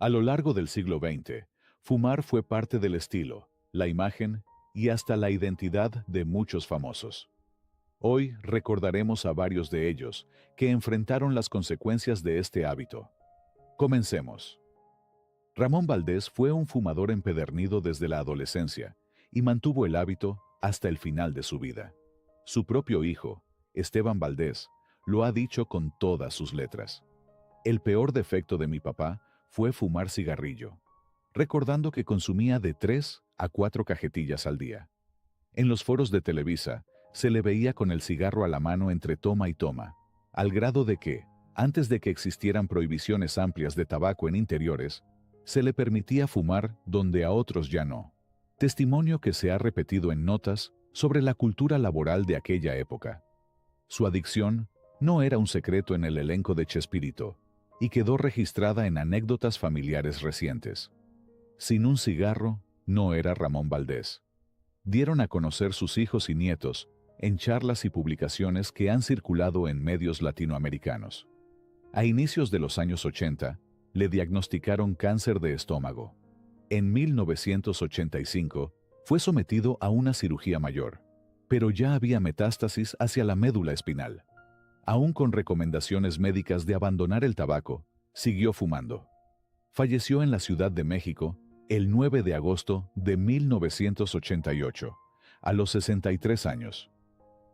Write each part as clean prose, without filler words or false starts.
A lo largo del siglo XX, fumar fue parte del estilo, la imagen y hasta la identidad de muchos famosos. Hoy recordaremos a varios de ellos que enfrentaron las consecuencias de este hábito. Comencemos. Ramón Valdés fue un fumador empedernido desde la adolescencia y mantuvo el hábito hasta el final de su vida. Su propio hijo, Esteban Valdés, lo ha dicho con todas sus letras. El peor defecto de mi papá fue fumar cigarrillo, recordando que consumía de 3 a 4 cajetillas al día. En los foros de Televisa, se le veía con el cigarro a la mano entre toma y toma, al grado de que, antes de que existieran prohibiciones amplias de tabaco en interiores, se le permitía fumar donde a otros ya no. Testimonio que se ha repetido en notas sobre la cultura laboral de aquella época. Su adicción no era un secreto en el elenco de Chespirito, y quedó registrada en anécdotas familiares recientes. Sin un cigarro, no era Ramón Valdés. Dieron a conocer sus hijos y nietos en charlas y publicaciones que han circulado en medios latinoamericanos. A inicios de los años 80, le diagnosticaron cáncer de estómago. En 1985, fue sometido a una cirugía mayor, pero ya había metástasis hacia la médula espinal. Aún con recomendaciones médicas de abandonar el tabaco, siguió fumando. Falleció en la Ciudad de México el 9 de agosto de 1988, a los 63 años.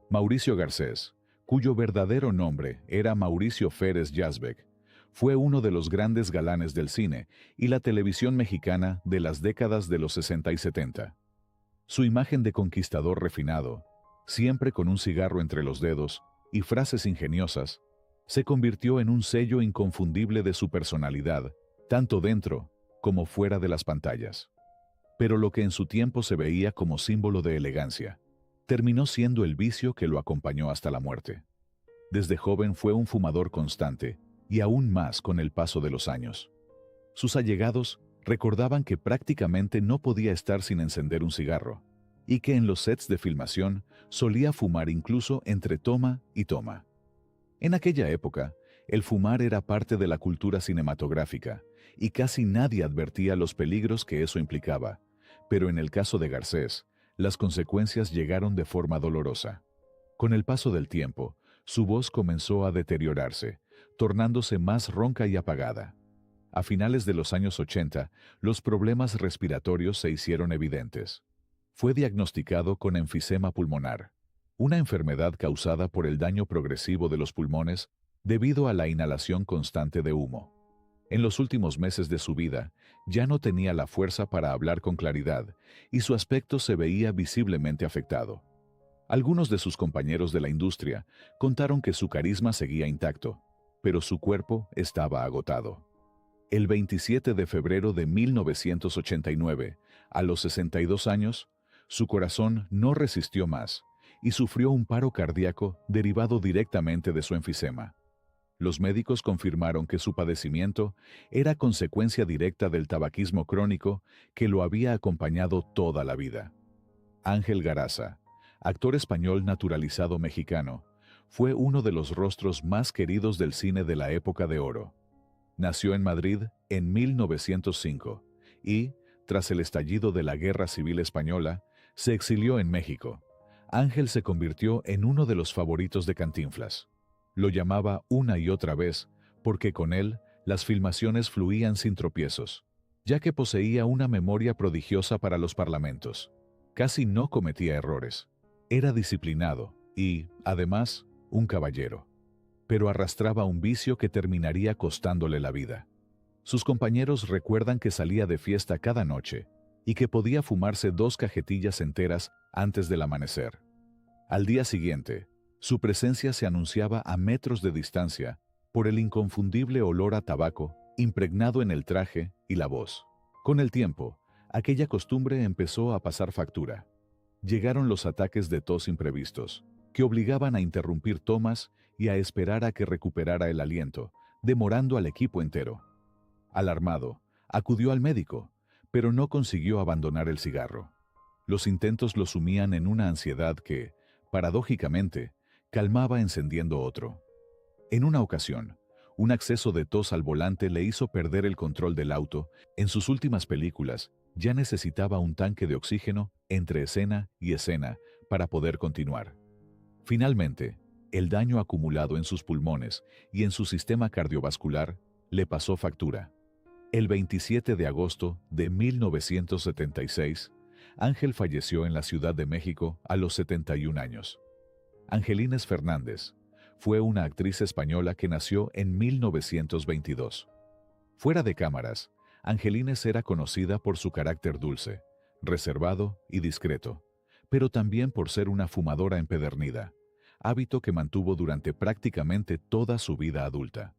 Mauricio Garcés, cuyo verdadero nombre era Mauricio Férez Yazbek, fue uno de los grandes galanes del cine y la televisión mexicana de las décadas de los 60 y 70. Su imagen de conquistador refinado, siempre con un cigarro entre los dedos y frases ingeniosas, se convirtió en un sello inconfundible de su personalidad, tanto dentro como fuera de las pantallas. Pero lo que en su tiempo se veía como símbolo de elegancia, terminó siendo el vicio que lo acompañó hasta la muerte. Desde joven fue un fumador constante, y aún más con el paso de los años. Sus allegados recordaban que prácticamente no podía estar sin encender un cigarro, y que en los sets de filmación solía fumar incluso entre toma y toma. En aquella época, el fumar era parte de la cultura cinematográfica, y casi nadie advertía los peligros que eso implicaba, pero en el caso de Garcés, las consecuencias llegaron de forma dolorosa. Con el paso del tiempo, su voz comenzó a deteriorarse, tornándose más ronca y apagada. A finales de los años 80, los problemas respiratorios se hicieron evidentes. Fue diagnosticado con enfisema pulmonar, una enfermedad causada por el daño progresivo de los pulmones debido a la inhalación constante de humo. En los últimos meses de su vida, ya no tenía la fuerza para hablar con claridad y su aspecto se veía visiblemente afectado. Algunos de sus compañeros de la industria contaron que su carisma seguía intacto, pero su cuerpo estaba agotado. El 27 de febrero de 1989, a los 62 años, su corazón no resistió más y sufrió un paro cardíaco derivado directamente de su enfisema. Los médicos confirmaron que su padecimiento era consecuencia directa del tabaquismo crónico que lo había acompañado toda la vida. Ángel Garaza, actor español naturalizado mexicano, fue uno de los rostros más queridos del cine de la época de oro. Nació en Madrid en 1905 y, tras el estallido de la Guerra Civil Española, se exilió en México. Ángel se convirtió en uno de los favoritos de Cantinflas. Lo llamaba una y otra vez porque con él las filmaciones fluían sin tropiezos, ya que poseía una memoria prodigiosa para los parlamentos. Casi no cometía errores. Era disciplinado y, además, un caballero. Pero arrastraba un vicio que terminaría costándole la vida. Sus compañeros recuerdan que salía de fiesta cada noche y que podía fumarse 2 cajetillas enteras antes del amanecer. Al día siguiente, su presencia se anunciaba a metros de distancia por el inconfundible olor a tabaco impregnado en el traje y la voz. Con el tiempo, aquella costumbre empezó a pasar factura. Llegaron los ataques de tos imprevistos, que obligaban a interrumpir tomas y a esperar a que recuperara el aliento, demorando al equipo entero. Alarmado, acudió al médico, pero no consiguió abandonar el cigarro. Los intentos lo sumían en una ansiedad que, paradójicamente, calmaba encendiendo otro. En una ocasión, Un acceso de tos al volante le hizo perder el control del auto. En sus últimas películas, ya necesitaba un tanque de oxígeno entre escena y escena para poder continuar. Finalmente, el daño acumulado en sus pulmones y en su sistema cardiovascular le pasó factura. El 27 de agosto de 1976, Ángel falleció en la Ciudad de México a los 71 años. Angelines Fernández fue una actriz española que nació en 1922. Fuera de cámaras, Angelines era conocida por su carácter dulce, reservado y discreto, pero también por ser una fumadora empedernida, hábito que mantuvo durante prácticamente toda su vida adulta.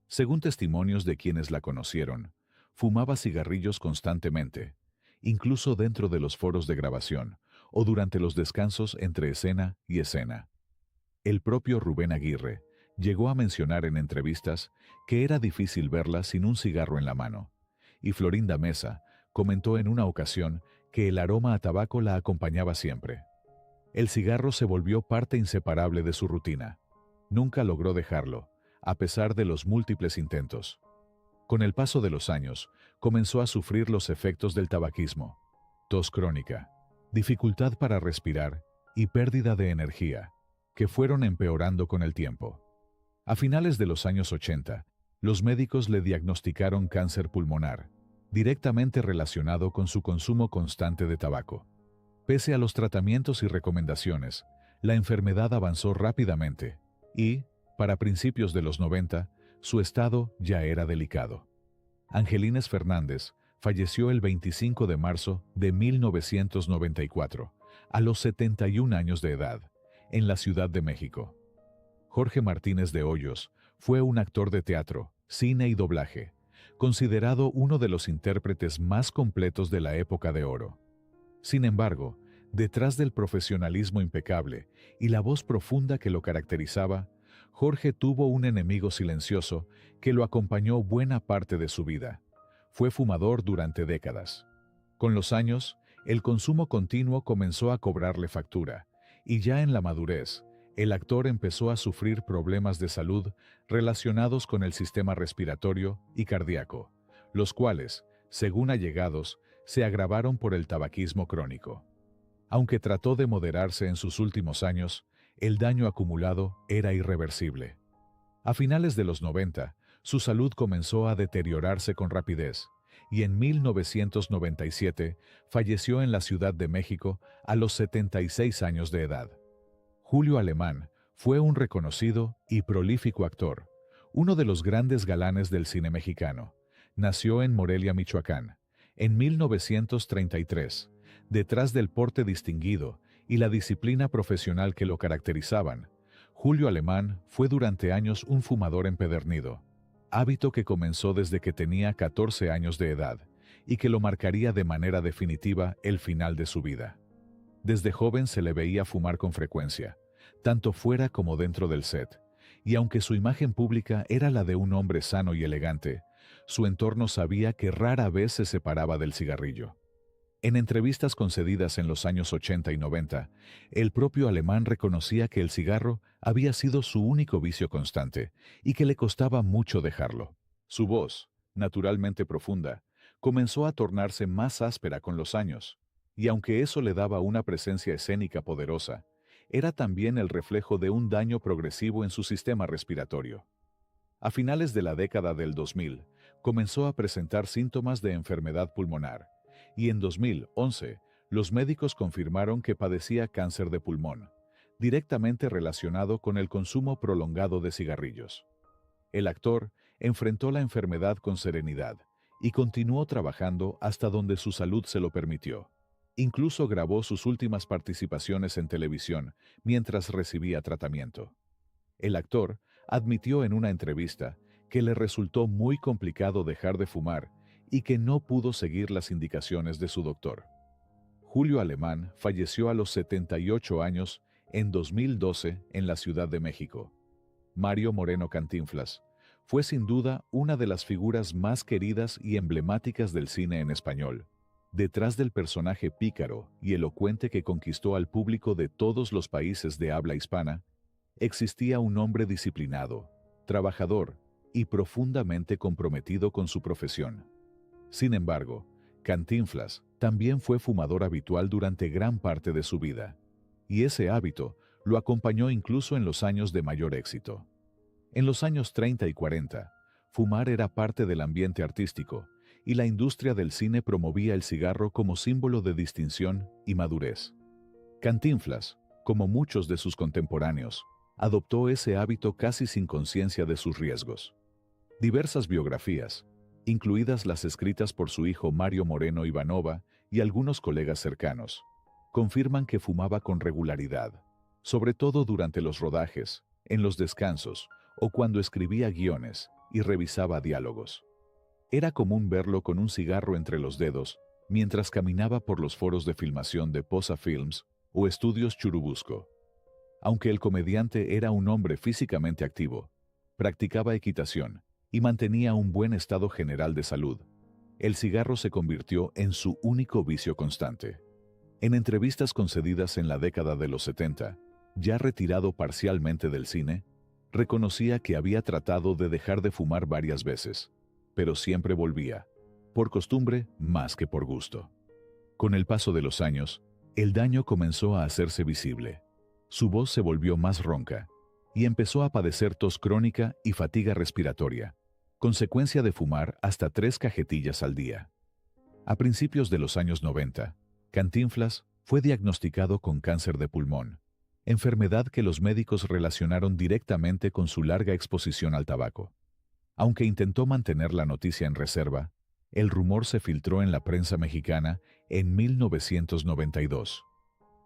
Según testimonios de quienes la conocieron, fumaba cigarrillos constantemente, incluso dentro de los foros de grabación o durante los descansos entre escena y escena. El propio Rubén Aguirre llegó a mencionar en entrevistas que era difícil verla sin un cigarro en la mano, y Florinda Mesa comentó en una ocasión que el aroma a tabaco la acompañaba siempre. El cigarro se volvió parte inseparable de su rutina. Nunca logró dejarlo, a pesar de los múltiples intentos. Con el paso de los años, comenzó a sufrir los efectos del tabaquismo: tos crónica, dificultad para respirar y pérdida de energía, que fueron empeorando con el tiempo. A finales de los años 80, los médicos le diagnosticaron cáncer pulmonar, directamente relacionado con su consumo constante de tabaco. Pese a los tratamientos y recomendaciones, la enfermedad avanzó rápidamente y, para principios de los 90, su estado ya era delicado. Angelines Fernández falleció el 25 de marzo de 1994, a los 71 años de edad, en la Ciudad de México. Jorge Martínez de Hoyos fue un actor de teatro, cine y doblaje, considerado uno de los intérpretes más completos de la época de oro. Sin embargo, detrás del profesionalismo impecable y la voz profunda que lo caracterizaba, Jorge tuvo un enemigo silencioso que lo acompañó buena parte de su vida. Fue fumador durante décadas. Con los años, el consumo continuo comenzó a cobrarle factura, y ya en la madurez, el actor empezó a sufrir problemas de salud relacionados con el sistema respiratorio y cardíaco, los cuales, según allegados, se agravaron por el tabaquismo crónico. Aunque trató de moderarse en sus últimos años, el daño acumulado era irreversible. A finales de los 90, su salud comenzó a deteriorarse con rapidez, y en 1997 falleció en la Ciudad de México a los 76 años de edad. Julio Alemán fue un reconocido y prolífico actor, uno de los grandes galanes del cine mexicano. Nació en Morelia, Michoacán, en 1933, detrás del porte distinguido y la disciplina profesional que lo caracterizaban. Julio Alemán fue durante años un fumador empedernido, hábito que comenzó desde que tenía 14 años de edad y que lo marcaría de manera definitiva el final de su vida. Desde joven se le veía fumar con frecuencia, tanto fuera como dentro del set, y aunque su imagen pública era la de un hombre sano y elegante, su entorno sabía que rara vez se separaba del cigarrillo. En entrevistas concedidas en los años 80 y 90, el propio Alemán reconocía que el cigarro había sido su único vicio constante y que le costaba mucho dejarlo. Su voz, naturalmente profunda, comenzó a tornarse más áspera con los años, y aunque eso le daba una presencia escénica poderosa, era también el reflejo de un daño progresivo en su sistema respiratorio. A finales de la década del 2000, comenzó a presentar síntomas de enfermedad pulmonar, y en 2011, los médicos confirmaron que padecía cáncer de pulmón, directamente relacionado con el consumo prolongado de cigarrillos. El actor enfrentó la enfermedad con serenidad y continuó trabajando hasta donde su salud se lo permitió. Incluso grabó sus últimas participaciones en televisión mientras recibía tratamiento. El actor admitió en una entrevista que le resultó muy complicado dejar de fumar y que no pudo seguir las indicaciones de su doctor. Julio Alemán falleció a los 78 años en 2012 en la Ciudad de México. Mario Moreno Cantinflas fue sin duda una de las figuras más queridas y emblemáticas del cine en español. Detrás del personaje pícaro y elocuente que conquistó al público de todos los países de habla hispana, existía un hombre disciplinado, trabajador y profundamente comprometido con su profesión. Sin embargo, Cantinflas también fue fumador habitual durante gran parte de su vida, y ese hábito lo acompañó incluso en los años de mayor éxito. En los años 30 y 40, fumar era parte del ambiente artístico, y la industria del cine promovía el cigarro como símbolo de distinción y madurez. Cantinflas, como muchos de sus contemporáneos, adoptó ese hábito casi sin conciencia de sus riesgos. Diversas biografías, incluidas las escritas por su hijo Mario Moreno Ivanova y algunos colegas cercanos, confirman que fumaba con regularidad, sobre todo durante los rodajes, en los descansos o cuando escribía guiones y revisaba diálogos. Era común verlo con un cigarro entre los dedos mientras caminaba por los foros de filmación de Posa Films o Estudios Churubusco. Aunque el comediante era un hombre físicamente activo, practicaba equitación y mantenía un buen estado general de salud, el cigarro se convirtió en su único vicio constante. En entrevistas concedidas en la década de los 70, ya retirado parcialmente del cine, reconocía que había tratado de dejar de fumar varias veces, pero siempre volvía, por costumbre más que por gusto. Con el paso de los años, el daño comenzó a hacerse visible. Su voz se volvió más ronca y empezó a padecer tos crónica y fatiga respiratoria, consecuencia de fumar hasta 3 cajetillas al día. A principios de los años 90, Cantinflas fue diagnosticado con cáncer de pulmón, enfermedad que los médicos relacionaron directamente con su larga exposición al tabaco. Aunque intentó mantener la noticia en reserva, el rumor se filtró en la prensa mexicana en 1992.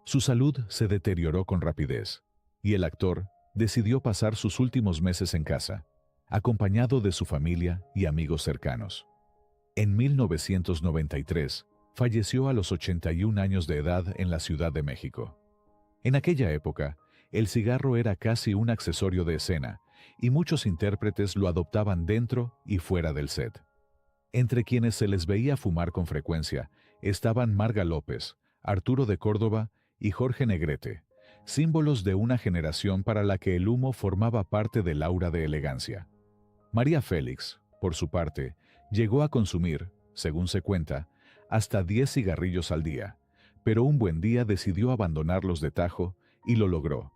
Su salud se deterioró con rapidez, y el actor decidió pasar sus últimos meses en casa, acompañado de su familia y amigos cercanos. En 1993, falleció a los 81 años de edad en la Ciudad de México. En aquella época, el cigarro era casi un accesorio de escena, y muchos intérpretes lo adoptaban dentro y fuera del set. Entre quienes se les veía fumar con frecuencia estaban Marga López, Arturo de Córdoba y Jorge Negrete, símbolos de una generación para la que el humo formaba parte del aura de elegancia. María Félix, por su parte, llegó a consumir, según se cuenta, hasta 10 cigarrillos al día, pero un buen día decidió abandonarlos de tajo y lo logró.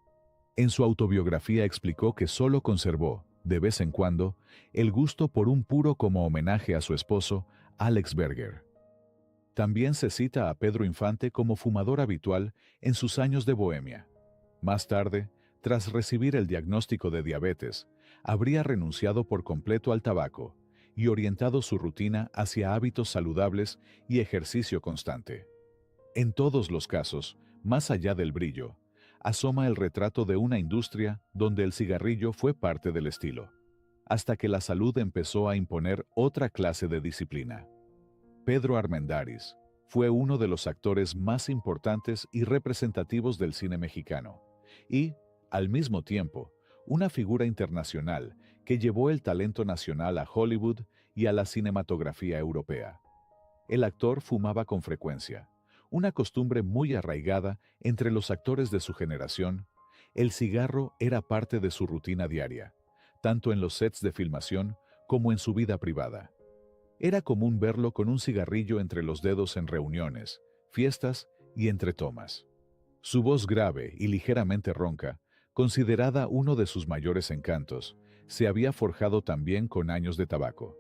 En su autobiografía explicó que solo conservó, de vez en cuando, el gusto por un puro como homenaje a su esposo, Alex Berger. También se cita a Pedro Infante como fumador habitual en sus años de bohemia. Más tarde, tras recibir el diagnóstico de diabetes, habría renunciado por completo al tabaco y orientado su rutina hacia hábitos saludables y ejercicio constante. En todos los casos, más allá del brillo, asoma el retrato de una industria donde el cigarrillo fue parte del estilo, hasta que la salud empezó a imponer otra clase de disciplina. Pedro Armendáriz fue uno de los actores más importantes y representativos del cine mexicano, y, al mismo tiempo, una figura internacional que llevó el talento nacional a Hollywood y a la cinematografía europea. El actor fumaba con frecuencia, una costumbre muy arraigada entre los actores de su generación. El cigarro era parte de su rutina diaria, tanto en los sets de filmación como en su vida privada. Era común verlo con un cigarrillo entre los dedos en reuniones, fiestas y entre tomas. Su voz grave y ligeramente ronca, considerada uno de sus mayores encantos, se había forjado también con años de tabaco.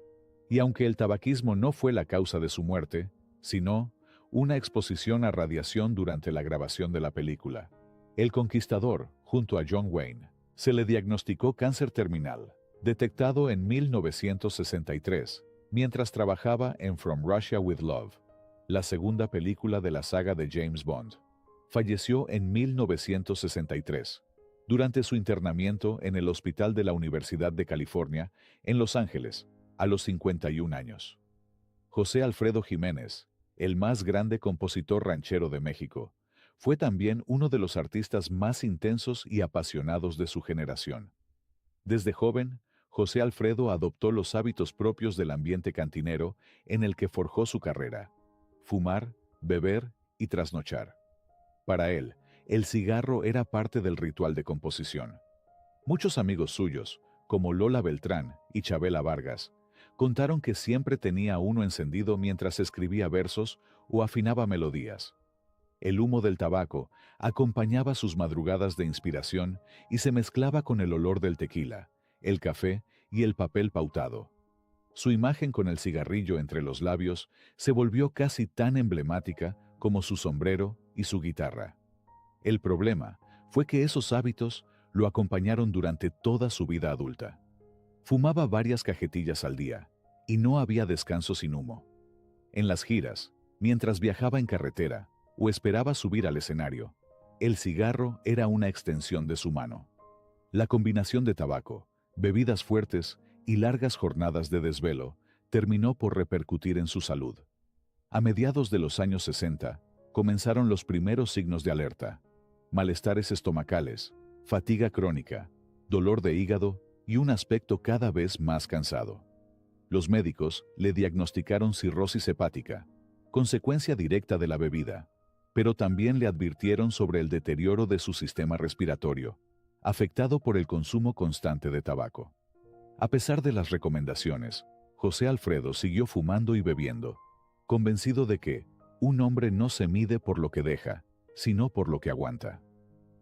Y aunque el tabaquismo no fue la causa de su muerte, sino una exposición a radiación durante la grabación de la película, El Conquistador, junto a John Wayne, se le diagnosticó cáncer terminal, detectado en 1963, mientras trabajaba en From Russia with Love, la segunda película de la saga de James Bond. Falleció en 1963, durante su internamiento en el Hospital de la Universidad de California, en Los Ángeles, a los 51 años. José Alfredo Jiménez, el más grande compositor ranchero de México, fue también uno de los artistas más intensos y apasionados de su generación. Desde joven, José Alfredo adoptó los hábitos propios del ambiente cantinero en el que forjó su carrera: fumar, beber y trasnochar. Para él, el cigarro era parte del ritual de composición. Muchos amigos suyos, como Lola Beltrán y Chabela Vargas, contaron que siempre tenía uno encendido mientras escribía versos o afinaba melodías. El humo del tabaco acompañaba sus madrugadas de inspiración y se mezclaba con el olor del tequila, el café y el papel pautado. Su imagen con el cigarrillo entre los labios se volvió casi tan emblemática como su sombrero y su guitarra. El problema fue que esos hábitos lo acompañaron durante toda su vida adulta. Fumaba varias cajetillas al día y no había descanso sin humo. En las giras, mientras viajaba en carretera o esperaba subir al escenario, el cigarro era una extensión de su mano. La combinación de tabaco, bebidas fuertes y largas jornadas de desvelo terminó por repercutir en su salud. A mediados de los años 60, comenzaron los primeros signos de alerta: malestares estomacales, fatiga crónica, dolor de hígado y un aspecto cada vez más cansado. Los médicos le diagnosticaron cirrosis hepática, consecuencia directa de la bebida, pero también le advirtieron sobre el deterioro de su sistema respiratorio, afectado por el consumo constante de tabaco. A pesar de las recomendaciones, José Alfredo siguió fumando y bebiendo, convencido de que un hombre no se mide por lo que deja, sino por lo que aguanta.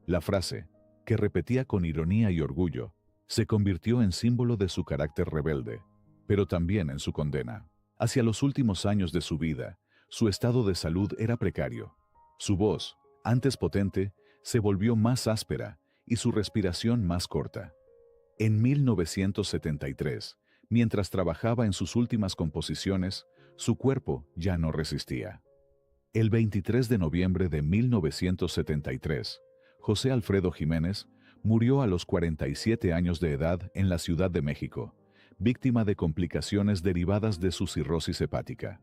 La frase, que repetía con ironía y orgullo, se convirtió en símbolo de su carácter rebelde, pero también en su condena. Hacia los últimos años de su vida, su estado de salud era precario. Su voz, antes potente, se volvió más áspera y su respiración más corta. En 1973, mientras trabajaba en sus últimas composiciones, su cuerpo ya no resistía. El 23 de noviembre de 1973, José Alfredo Jiménez murió a los 47 años de edad en la Ciudad de México, víctima de complicaciones derivadas de su cirrosis hepática.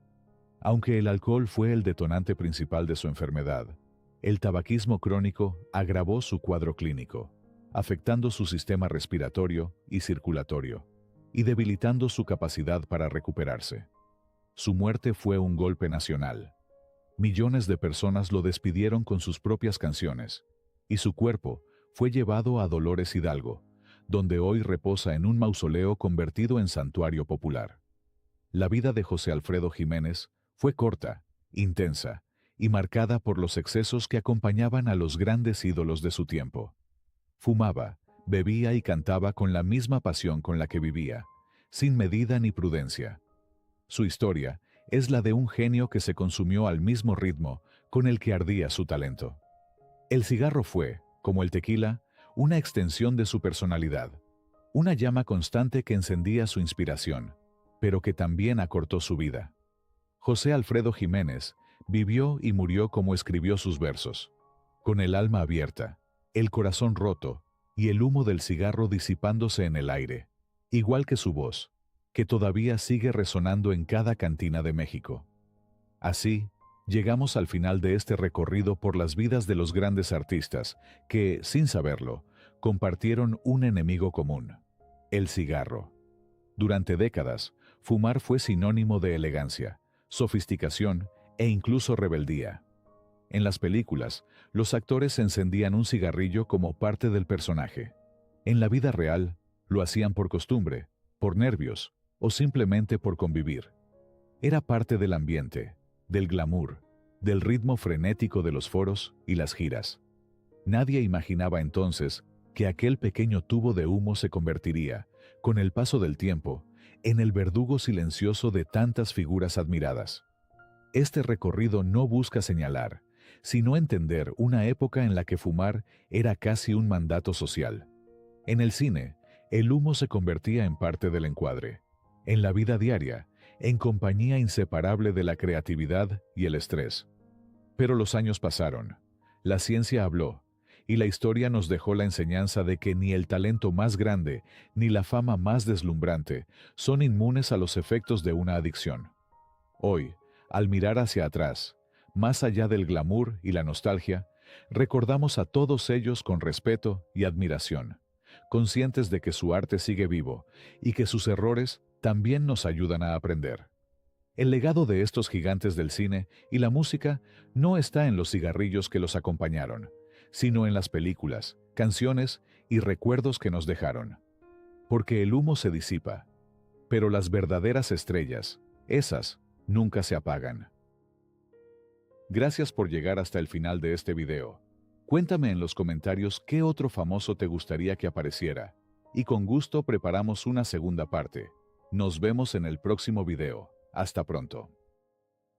Aunque el alcohol fue el detonante principal de su enfermedad, el tabaquismo crónico agravó su cuadro clínico, afectando su sistema respiratorio y circulatorio, y debilitando su capacidad para recuperarse. Su muerte fue un golpe nacional. Millones de personas lo despidieron con sus propias canciones, y su cuerpo fue llevado a Dolores Hidalgo, donde hoy reposa en un mausoleo convertido en santuario popular. La vida de José Alfredo Jiménez fue corta, intensa y marcada por los excesos que acompañaban a los grandes ídolos de su tiempo. Fumaba, bebía y cantaba con la misma pasión con la que vivía, sin medida ni prudencia. Su historia es la de un genio que se consumió al mismo ritmo con el que ardía su talento. El cigarro fue, como el tequila, una extensión de su personalidad, una llama constante que encendía su inspiración, pero que también acortó su vida. José Alfredo Jiménez vivió y murió como escribió sus versos, con el alma abierta, el corazón roto y el humo del cigarro disipándose en el aire, igual que su voz, que todavía sigue resonando en cada cantina de México. Así, llegamos al final de este recorrido por las vidas de los grandes artistas que, sin saberlo, compartieron un enemigo común: el cigarro. Durante décadas, fumar fue sinónimo de elegancia, sofisticación e incluso rebeldía. En las películas, los actores encendían un cigarrillo como parte del personaje. En la vida real, lo hacían por costumbre, por nervios o simplemente por convivir. Era parte del ambiente, del glamour, del ritmo frenético de los foros y las giras. Nadie imaginaba entonces que aquel pequeño tubo de humo se convertiría, con el paso del tiempo, en el verdugo silencioso de tantas figuras admiradas. Este recorrido no busca señalar, sino entender una época en la que fumar era casi un mandato social. En el cine, el humo se convertía en parte del encuadre. En la vida diaria, en compañía inseparable de la creatividad y el estrés. Pero los años pasaron, la ciencia habló, y la historia nos dejó la enseñanza de que ni el talento más grande ni la fama más deslumbrante son inmunes a los efectos de una adicción. Hoy, al mirar hacia atrás, más allá del glamour y la nostalgia, recordamos a todos ellos con respeto y admiración, conscientes de que su arte sigue vivo y que sus errores también nos ayudan a aprender. El legado de estos gigantes del cine y la música no está en los cigarrillos que los acompañaron, sino en las películas, canciones y recuerdos que nos dejaron. porque el humo se disipa, pero las verdaderas estrellas, esas, nunca se apagan. Gracias por llegar hasta el final de este video. Cuéntame en los comentarios qué otro famoso te gustaría que apareciera, y con gusto preparamos una segunda parte. Nos vemos en el próximo video. Hasta pronto.